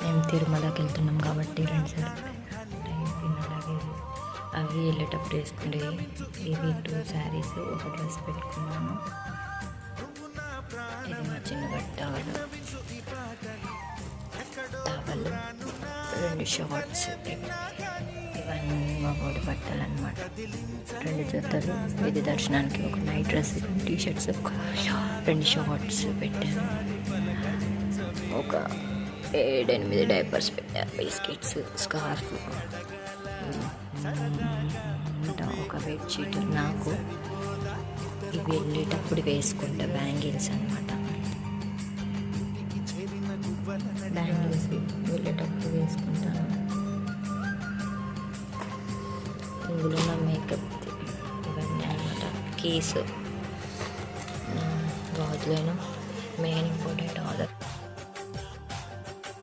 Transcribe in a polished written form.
మేము తిరుమలకి వెళ్తున్నాం కాబట్టి 2 సార్లు అలాగే అవి వెళ్ళేటప్పుడు వేసుకుంటే ఇవి 2 శారీస్ ఒక డ్రెస్ పెట్టుకున్నాను. ఇది మా చిన్న టవల్ 2 షార్ట్స్, ఇవన్నీ మా బోడి బట్టలు అనమాట. 2 జతలు, ఇది దర్శనానికి ఒక నైట్ డ్రెస్, టీషర్ట్స్, 2 షార్ట్స్ పెట్టాను. ఒక 7-8 డైపర్స్ పెట్టాను, బిస్కెట్స్, స్కార్ఫ్, ఒక బెడ్షీట్. నాకు ఇవి వెళ్ళేటప్పుడు వేసుకుంటా బ్యాంగిల్స్ అనమాట. బ్యాంగిల్స్ వెళ్ళేటప్పుడు వేసుకుంటాను. ఇందులో నా మేకప్ ఇవన్నీ అనమాట. కీస్, గాజులను, మెయిన్ ఇంపార్టెంట్ ఆధార్